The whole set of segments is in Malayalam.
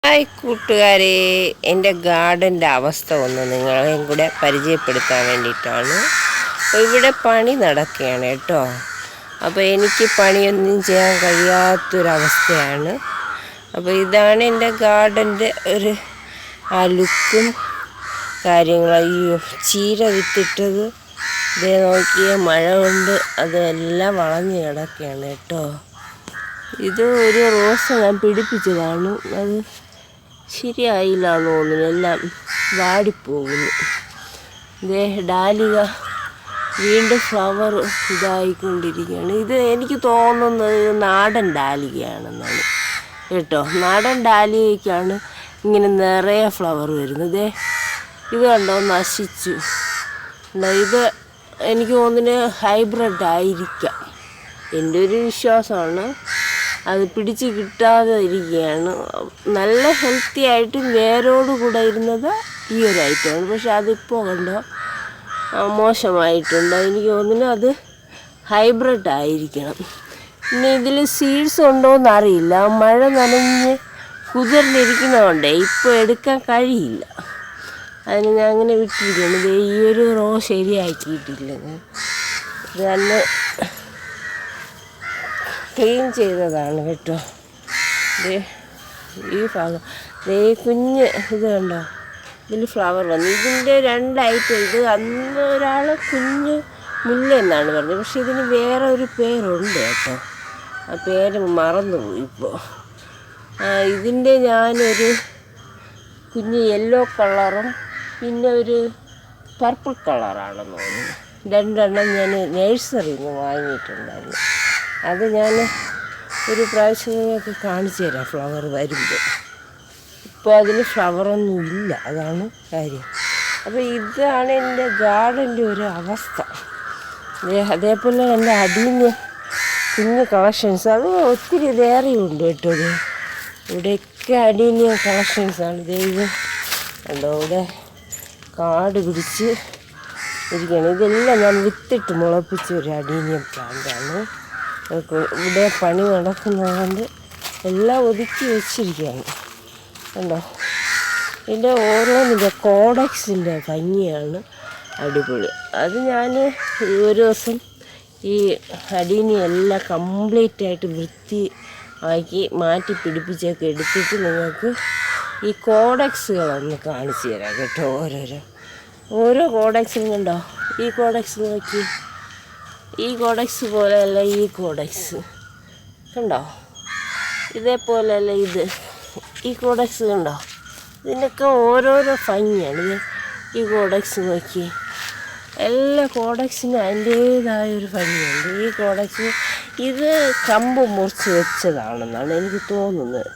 ഹായ് കൂട്ടുകാരെ, എൻ്റെ ഗാർഡൻ്റെ അവസ്ഥ ഒന്ന് നിങ്ങളെയും കൂടെ പരിചയപ്പെടുത്താൻ വേണ്ടിയിട്ടാണ്. അപ്പോൾ ഇവിടെ പണി നടക്കുകയാണ് കേട്ടോ. അപ്പോൾ എനിക്ക് പണിയൊന്നും ചെയ്യാൻ കഴിയാത്തൊരവസ്ഥയാണ്. അപ്പോൾ ഇതാണ് എൻ്റെ ഗാർഡൻ്റെ ഒരു ആ ലുക്കും കാര്യങ്ങളും. അയ്യോ, ചീര വിത്തിട്ടത് ഇതേ നോക്കിയ മഴ കൊണ്ട് അതെല്ലാം വളഞ്ഞ് കിടക്കുകയാണ് കേട്ടോ. ഇത് ഒരു റോസ് ഞാൻ പിടിപ്പിച്ചതാണ്, അത് ശരിയായില്ലാന്ന് തോന്നുന്നു, എല്ലാം വാടിപ്പോകുന്നു. ഇതേ ഡാലിക വീണ്ടും ഫ്ലവർ ഇതായിക്കൊണ്ടിരിക്കുകയാണ്. ഇത് എനിക്ക് തോന്നുന്നത് നാടൻ ഡാലികയാണെന്നാണ് കേട്ടോ. നാടൻ ഡാലികയ്ക്കാണ് ഇങ്ങനെ നിറയെ ഫ്ലവർ വരുന്നത്. ഇത് കണ്ടോ, നശിച്ചു. ഇത് എനിക്ക് തോന്നുന്നു ഹൈബ്രിഡ് ആയിരിക്കാം, എൻ്റെ ഒരു വിശ്വാസമാണ്. അത് പിടിച്ച് കിട്ടാതെ ഇരിക്കുകയാണ്. നല്ല ഹെൽത്തി ആയിട്ട് വേരോട് കൂടെ ഇരുന്നത് ഈ ഒരു ഐറ്റമാണ്. പക്ഷെ അതിപ്പോൾ കണ്ടോ മോശമായിട്ടുണ്ട്. എനിക്ക് തോന്നുന്നു അത് ഹൈബ്രിഡ് ആയിരിക്കണം. പിന്നെ ഇതിൽ സീഡ്സ് ഉണ്ടോയെന്ന് അറിയില്ല. മഴ നനഞ്ഞ് കുതിർന്നിരിക്കുന്നതുകൊണ്ടേ ഇപ്പോൾ എടുക്കാൻ കഴിയില്ല. അതിന് ഞാൻ അങ്ങനെ വിട്ടിരിക്കുകയാണ്. ഈ ഒരു റോ ശരിയാക്കിയിട്ടില്ല. ഇത് തന്നെ ക്ലീൻ ചെയ്തതാണ് കേട്ടോ. ഈ ഭാഗം കുഞ്ഞ് ഇത് കണ്ടോ, ഇതിൽ ഫ്ലവർ വന്നു. ഇതിൻ്റെ രണ്ടായിട്ട് ഇത് അന്ന് ഒരാൾ കുഞ്ഞ് മുല്ല എന്നാണ് പറഞ്ഞത്. പക്ഷെ ഇതിന് വേറെ ഒരു പേരുണ്ട് കേട്ടോ. ആ പേര് മറന്നുപോയി ഇപ്പോൾ. ഇതിൻ്റെ ഞാനൊരു കുഞ്ഞ് യെല്ലോ കളറും പിന്നെ ഒരു പർപ്പിൾ കളറാണെന്ന് തോന്നുന്നു. രണ്ടെണ്ണം ഞാൻ നേഴ്സറിയിൽ നിന്ന് വാങ്ങിയിട്ടുണ്ടായിരുന്നു. അത് ഞാൻ ഒരു പ്രാവശ്യം നിങ്ങൾക്ക് കാണിച്ചു തരാം ഫ്ലവർ വരുമ്പോൾ. ഇപ്പോൾ അതിൽ ഫ്ലവറൊന്നും ഇല്ല, അതാണ് കാര്യം. അപ്പോൾ ഇതാണ് എൻ്റെ ഗാർഡൻ്റെ ഒരു അവസ്ഥ. അതേപോലെ എൻ്റെ അടിഞ്ഞ് കുഞ്ഞ് കളക്ഷൻസ് അത് ഒത്തിരി വേറെയുണ്ട് കേട്ടോ. ഇവിടെയൊക്കെ അടിഞ്ഞ കളക്ഷൻസാണ്. ദൈവം കണ്ടോ, ഇവിടെ കാട് പിടിച്ച് ഇരിക്കുകയാണ്. ഇതെല്ലാം ഞാൻ വിത്തിട്ട് മുളപ്പിച്ച ഒരു അടിഞ്ഞ പ്ലാന്റാണ്. ഇവിടെ പണി നടക്കുന്നതുകൊണ്ട് എല്ലാം ഒതുക്കി വെച്ചിരിക്കുകയാണ് കണ്ടോ. ഇതിൻ്റെ ഓരോന്നിൻ്റെ കോഡക്സിൻ്റെ ഭംഗിയാണ് അടിപൊളി. അത് ഞാൻ ഒരു ദിവസം ഈ അടീനി എല്ലാം കംപ്ലീറ്റ് ആയിട്ട് വൃത്തി ആക്കി മാറ്റി പിടിപ്പിച്ചൊക്കെ എടുത്തിട്ട് നിങ്ങൾക്ക് ഈ കോഡക്സുകളൊന്ന് കാണിച്ചു തരാം കേട്ടോ. ഓരോ കോഡക്സും കണ്ടോ. ഈ കോഡക്സ് നോക്കി, ഈ കോഡക്സ് പോലെയല്ല ഈ കോഡക്സ് കണ്ടോ, ഇതേപോലെയല്ല ഇത്. ഈ കോഡക്സ് കണ്ടോ, ഇതിനൊക്കെ ഓരോരോ ഭംഗിയാണ്. ഈ കോഡക്സ് നോക്കി, എല്ലാ കോഡക്സിനും അതിൻ്റേതായൊരു ഭംഗിയുണ്ട്. ഈ കോഡക്സ് ഇത് കമ്പ് മുറിച്ച് വെച്ചതാണെന്നാണ് എനിക്ക് തോന്നുന്നത്.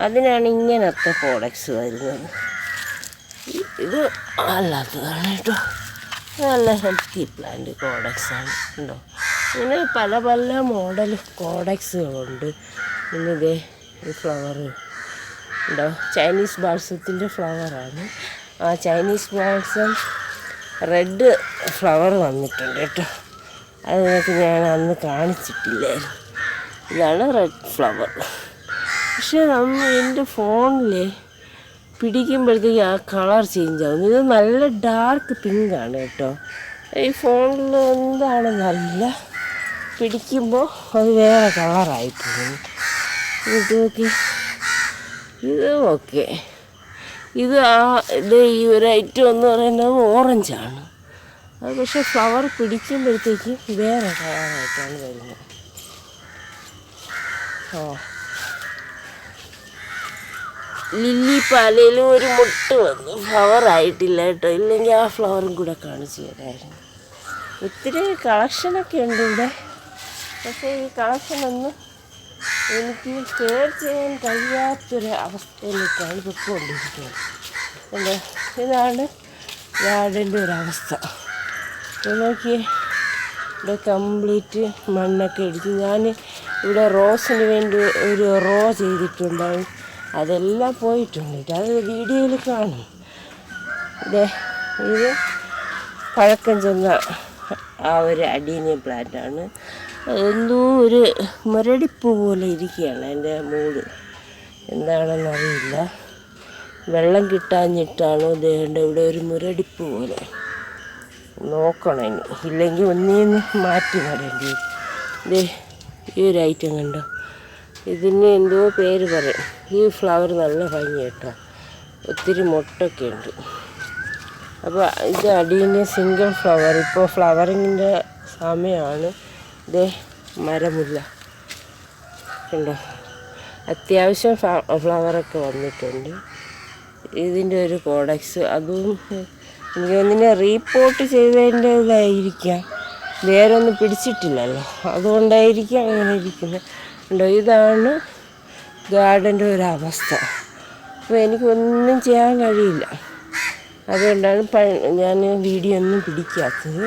അതിനാണ് ഇങ്ങനത്തെ കോഡക്സ് വരുന്നത്. ഇത് അല്ലാത്തതാണ് കേട്ടോ. നല്ല ഹെൽത്തി പ്ലാന്റ് കോഡക്സാണ് ഉണ്ടോ. ഇങ്ങനെ പല പല മോഡൽ കോഡക്സുകളുണ്ട്. പിന്നെ ഇതേ ഈ ഫ്ലവർ ഉണ്ടോ, ചൈനീസ് ബാൾസത്തിൻ്റെ ഫ്ലവറാണ്. ആ ചൈനീസ് ബാൾസം റെഡ് ഫ്ലവർ വന്നിട്ടുണ്ട് കേട്ടോ. അത് നിങ്ങൾക്ക് ഞാൻ അന്ന് കാണിച്ചിട്ടില്ലായിരുന്നു. ഇതാണ് റെഡ് ഫ്ലവർ. പക്ഷേ എൻ്റെ ഫോണിൽ പിടിക്കുമ്പോഴത്തേക്ക് ആ കളർ ചേഞ്ച് ആകുന്നു. ഇത് നല്ല ഡാർക്ക് പിങ്കാണ് കേട്ടോ. ഈ ഫോണിൽ എന്താണെന്നല്ല, പിടിക്കുമ്പോൾ അത് വേറെ കളറായി പോകുന്നു. ഇത് നോക്കി, ഇത് ഓക്കെ. ഇത് ഈ ഒരു ഐറ്റം എന്ന് പറയുന്നത് ഓറഞ്ചാണ്. അത് പക്ഷേ ഫ്ലവർ പിടിക്കുമ്പോഴത്തേക്ക് വേറെ കളറായിട്ടാണ് വരുന്നത്. ലില്ലി പാലയിലും ഒരു മുട്ട് വന്നു, ഫ്ലവർ ആയിട്ടില്ല കേട്ടോ. ഇല്ലെങ്കിൽ ആ ഫ്ലവറും കൂടെ കാണിച്ചു തരായിരുന്നു. ഒത്തിരി കളക്ഷനൊക്കെ ഉണ്ട് ഇവിടെ. പക്ഷേ ഈ കളക്ഷനൊന്നും എനിക്ക് ഷെയർ ചെയ്യാൻ കഴിയാത്തൊരു അവസ്ഥയിലേക്കാണ് പൊയ്ക്കൊണ്ടിരിക്കുന്നത്. എന്താ, ഇതാണ് ഗാർഡൻ്റെ ഒരവസ്ഥ. നോക്കിയേ, ഇവിടെ കംപ്ലീറ്റ് മണ്ണൊക്കെ ഇടിച്ച്. ഞാൻ ഇവിടെ റോസിന് വേണ്ടി ഒരു റോ ചെയ്തിട്ടുണ്ടാവും, അതെല്ലാം പോയിട്ടുണ്ട്. അത് വീഡിയോയിൽ കാണും. ഇത് പഴക്കം ചെന്ന ആ ഒരു അഡീനിയം പ്ലാന്റാണ്. എന്തോ ഒരു മുരടിപ്പ് പോലെ ഇരിക്കുകയാണ് എൻ്റെ മൂട്. എന്താണെന്നറിയില്ല. വെള്ളം കിട്ടാഞ്ഞിട്ടാണോ ദേഹണ്ട ഇവിടെ ഒരു മുരടിപ്പ് പോലെ. നോക്കണം ഇനി, ഇല്ലെങ്കിൽ ഒന്നേന്ന് മാറ്റി നടേണ്ടി വരും. ദേ ഈ ഒരു ഐറ്റം കണ്ടോ, ഇതിന് എന്തോ പേര് പറയും. ഈ ഫ്ലവർ നല്ല ഭംഗി കേട്ടോ, ഒത്തിരി മുട്ടൊക്കെ ഉണ്ട്. അപ്പോൾ ഇത് അടീന് സിംഗിൾ ഫ്ലവർ. ഇപ്പോൾ ഫ്ലവറിങ്ങിൻ്റെ സമയമാണ്. ഇതേ മരമുല്ല കണ്ടോ, അത്യാവശ്യം ഫ്ലവറൊക്കെ വന്നിട്ടുണ്ട്. ഇതിൻ്റെ ഒരു കോഡക്സ്, അതും എനിക്ക് ഒന്നിനെ റീപ്പോർട്ട് ചെയ്തതിൻ്റെ ഇതായിരിക്കാം, വേറെ ഒന്നും പിടിച്ചിട്ടില്ലല്ലോ, അതുകൊണ്ടായിരിക്കാം അങ്ങനെ ഇരിക്കുന്നത്. ഉണ്ടോ, ഇതാണ് ഗാർഡൻ്റെ ഒരവസ്ഥ. അപ്പോൾ എനിക്കൊന്നും ചെയ്യാൻ കഴിയില്ല. അതുകൊണ്ടാണ് ഞാൻ വീഡിയോ ഒന്നും പിടിക്കാത്തത്.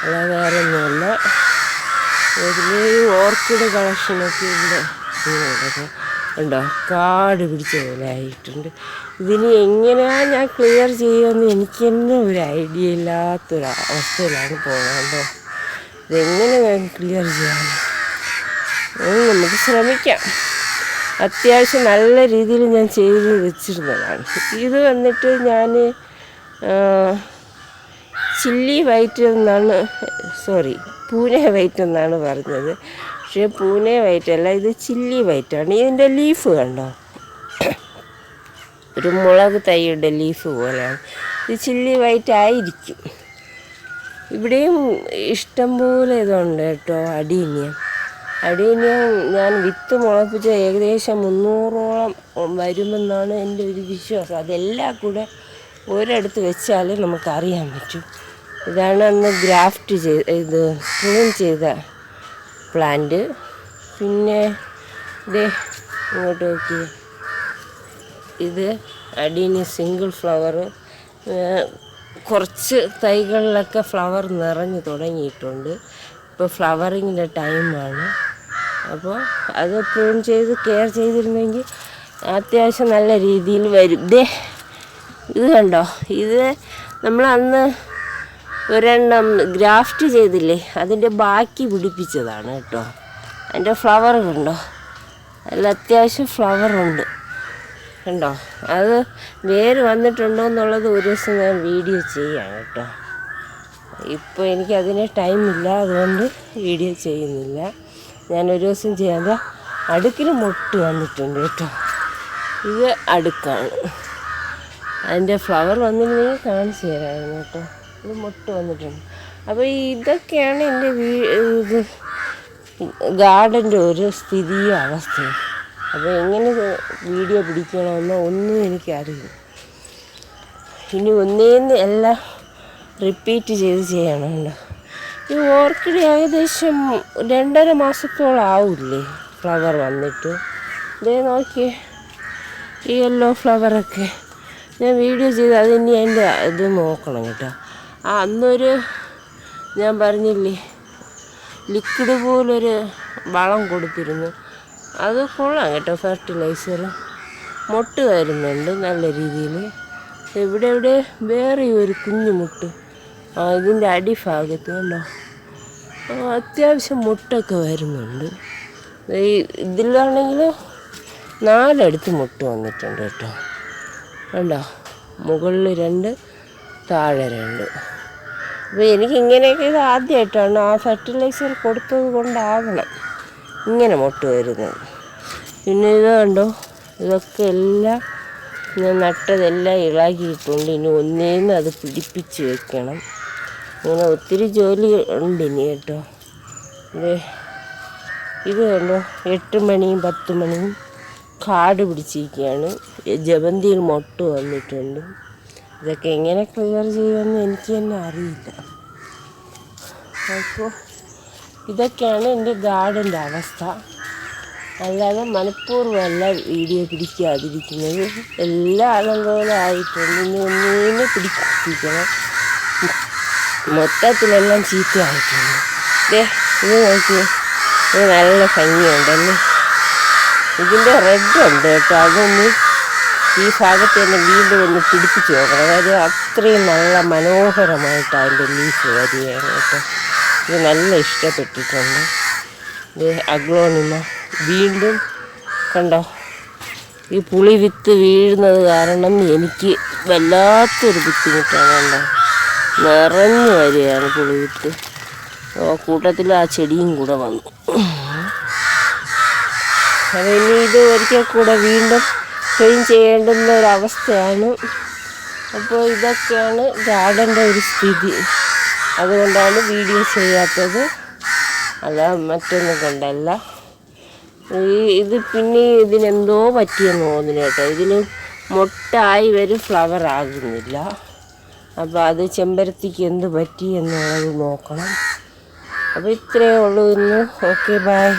അല്ലാതെ വേറെ ഒന്നുമല്ല. ഇതിൽ ഓർക്കിഡ് കളക്ഷനൊക്കെ ഇവിടെ ഉണ്ടോ, കാട് പിടിച്ച പോലെ ആയിട്ടുണ്ട്. ഇതിന് എങ്ങനെയാണ് ഞാൻ ക്ലിയർ ചെയ്യുമെന്ന് എനിക്ക് തന്നെ ഒരു ഐഡിയ ഇല്ലാത്തൊരവസ്ഥയിലാണ് പോകുന്നത്. ഇതെങ്ങനെ ഞാൻ ക്ലിയർ ചെയ്യാൻ നമുക്ക് ശ്രമിക്കാം. അത്യാവശ്യം നല്ല രീതിയിൽ ഞാൻ ചെയ്ത് വെച്ചിരുന്നതാണ്. ഇത് വന്നിട്ട് ഞാൻ ചില്ലി വൈറ്റ് എന്നാണ്, പൂനെ വൈറ്റ് എന്നാണ് പറഞ്ഞത്. പക്ഷേ പൂനെ വൈറ്റ് അല്ല, ഇത് ചില്ലി വൈറ്റാണ്. ഇതിൻ്റെ ലീഫ് കണ്ടോ, ഒരു മുളക് തൈയുടെ ലീഫ് പോലെയാണ്. ഇത് ചില്ലി വൈറ്റ് ആയിരിക്കും. ഇവിടെയും ഇഷ്ടംപോലെ ഇതുണ്ട് കേട്ടോ. അടീനിയം ഞാൻ വിത്ത് മുളപ്പിച്ച ഏകദേശം 300ഓളം വരുമെന്നാണ് എൻ്റെ ഒരു വിശ്വാസം. അതെല്ലാം കൂടെ ഒരിടത്ത് വെച്ചാൽ നമുക്കറിയാൻ പറ്റും. ഇതാണ് അന്ന് ഗ്രാഫ്റ്റ് പ്രൂൺ ചെയ്ത പ്ലാന്റ്. പിന്നെ ഇത് ഇങ്ങോട്ട് നോക്കി, ഇത് അടീനി സിംഗിൾ ഫ്ലവർ. കുറച്ച് തൈകളിലൊക്കെ ഫ്ലവർ നിറഞ്ഞു തുടങ്ങിയിട്ടുണ്ട്. ഇപ്പോൾ ഫ്ലവറിങ്ങിൻ്റെ ടൈമാണ്. അപ്പോൾ അത് പ്രൂൺ ചെയ്ത് കെയർ ചെയ്തിരുന്നെങ്കിൽ അത്യാവശ്യം നല്ല രീതിയിൽ വരും. ഇത് കണ്ടോ, ഇത് നമ്മൾ അന്ന് ഒരെണ്ണം ഗ്രാഫ്റ്റ് ചെയ്തില്ലേ, അതിൻ്റെ ബാക്കി പിടിപ്പിച്ചതാണ് കേട്ടോ. അതിൻ്റെ ഫ്ലവർ കണ്ടോ, അതിൽ അത്യാവശ്യം ഫ്ലവറുണ്ട് കണ്ടോ. അത് വേര് വന്നിട്ടുണ്ടോ എന്നുള്ളത് ഒരു ദിവസം ഞാൻ വീഡിയോ ചെയ്യാം കേട്ടോ. ഇപ്പോൾ എനിക്കതിന് ടൈമില്ല, അതുകൊണ്ട് വീഡിയോ ചെയ്യുന്നില്ല. ഞാനൊരു ദിവസം ചെയ്യാതെ. അടുക്കിൽ മുട്ട് വന്നിട്ടുണ്ട് കേട്ടോ. ഇത് അടുക്കാണ്. അതിൻ്റെ ഫ്ലവർ വന്നിരുന്നെങ്കിൽ കാണിച്ചു തരാമായിരുന്നു കേട്ടോ. ഇത് മുട്ട് വന്നിട്ടുണ്ട്. അപ്പോൾ ഇതൊക്കെയാണ് എൻ്റെ ഗാർഡൻ്റെ ഒരു സ്ഥിതിയും അവസ്ഥയും. അപ്പോൾ എങ്ങനെ വീഡിയോ പിടിക്കണമെന്നോ ഒന്നും എനിക്കറിയില്ല. ഇനി ഒന്നേന്ന് എല്ലാം റിപ്പീറ്റ് ചെയ്യണമല്ലോ. ഈ ഓർക്കിഡ് ഏകദേശം 2.5 മാസത്തോളം ആവില്ലേ ഫ്ലവർ വന്നിട്ട്. ഇതേ നോക്കിയേ, ഈ യെല്ലോ ഫ്ലവറൊക്കെ ഞാൻ വീഡിയോ ചെയ്ത് അതിനി അതിൻ്റെ ഇത് നോക്കണം കേട്ടോ. അന്നൊരു ഞാൻ പറഞ്ഞില്ലേ, ലിക്വിഡ് പോലൊരു വളം കൊടുത്തിരുന്നു. അത് കൊള്ളാം കേട്ടോ, ഫെർട്ടിലൈസർ. മുട്ട് തരുന്നുണ്ട് നല്ല രീതിയിൽ. ഇവിടെ വേറെ ഒരു കുഞ്ഞു മുട്ട് ഇതിൻ്റെ അടിഭാഗത്ത് കണ്ടോ, അത്യാവശ്യം മുട്ടൊക്കെ വരുന്നുണ്ട്. ഇതിലാണെങ്കിൽ 4 മുട്ട് വന്നിട്ടുണ്ട് കേട്ടോ. കണ്ടോ, മുകളിൽ 2, താഴെ 2. അപ്പോൾ എനിക്കിങ്ങനെയൊക്കെ ഇത് ആദ്യമായിട്ടാണ് ആ ഫെർട്ടിലൈസർ കൊടുത്തത് കൊണ്ടാകണം ഇങ്ങനെ മുട്ട് വരുന്നത്. പിന്നെ ഇത് കണ്ടോ, ഇതൊക്കെ എല്ലാം ഞാൻ നട്ടതെല്ലാം ഇളകിയിട്ടുണ്ട്. ഇനി ഒന്നേന്ന് അത് പിടിപ്പിച്ച് വെക്കണം. ഇങ്ങനെ ഒത്തിരി ജോലി ഉണ്ട് ഇനി കേട്ടോ. ഇത് കണ്ടോ, 8 മണിയും 10 മണിയും കാട് പിടിച്ചിരിക്കുകയാണ്. ജമന്തിയിൽ മൊട്ട് വന്നിട്ടുണ്ട്. ഇതൊക്കെ എങ്ങനെ ക്ലിയർ ചെയ്യുമെന്ന് എനിക്ക് തന്നെ അറിയില്ല. അപ്പോൾ ഇതൊക്കെയാണ് എൻ്റെ ഗാർഡൻ്റെ അവസ്ഥ. അല്ലാതെ മനഃപൂർവ്വമല്ല വീഡിയോ പിടിക്കാതിരിക്കുന്നത്. എല്ലാം അലങ്കോലമായിട്ടുണ്ട്. ഇനി ഒന്നേന്ന് പിടിപ്പിക്കണം. മൊത്തത്തിലെല്ലാം ചീത്തയായിട്ടുണ്ട്. ഇത് നോക്കിയേ, ഇത് നല്ല ഭംഗിയുണ്ടല്ലേ. ഇതിൻ്റെ റെഡ് ഉണ്ട് കേട്ടോ. അതൊന്ന് ഈ ഭാഗത്ത് തന്നെ വീണ്ടും ഒന്ന് പിടിപ്പിച്ച് നോക്കണം. അതായത് അത്രയും നല്ല മനോഹരമായിട്ട് അതിൻ്റെ ലീഫ് വരികയാണ് കേട്ടോ. ഇത് നല്ല ഇഷ്ടപ്പെട്ടിട്ടുണ്ട്. ഇത് അഗ്ലോണിമ വീണ്ടും കണ്ടോ, ഈ പുളി വിത്ത് വീഴുന്നത് കാരണം എനിക്ക് വല്ലാത്തൊരു ബുദ്ധിമുട്ടാണ്. കണ്ടോ, നിറഞ്ഞു വരികയാണ് പുളി വിത്ത്. കൂട്ടത്തിൽ ആ ചെടിയും കൂടെ വന്നു. അപ്പോൾ ഇനി ഇത് ഒരിക്കൽ കൂടെ വീണ്ടും ക്ലീൻ ചെയ്യേണ്ടുന്ന ഒരവസ്ഥയാണ്. അപ്പോൾ ഇതൊക്കെയാണ് ഗാർഡൻ്റെ ഒരു സ്ഥിതി. അതുകൊണ്ടാണ് വീഡിയോ ചെയ്യാത്തത്, അല്ല മറ്റൊന്നും കൊണ്ടല്ല. ഇത് പിന്നെ ഇതിനെന്തോ പറ്റിയെന്ന് തോന്നുന്നു കേട്ടോ. ഇതിന് മൊട്ടായി വരും, ഫ്ലവർ ആകുന്നില്ല. അപ്പോൾ അത് ചെമ്പരത്തിക്ക് എന്ത് പറ്റി എന്നുള്ളത് നോക്കണം. അപ്പോൾ ഇത്രയേ ഉള്ളൂ ഇന്ന്. Okay, by.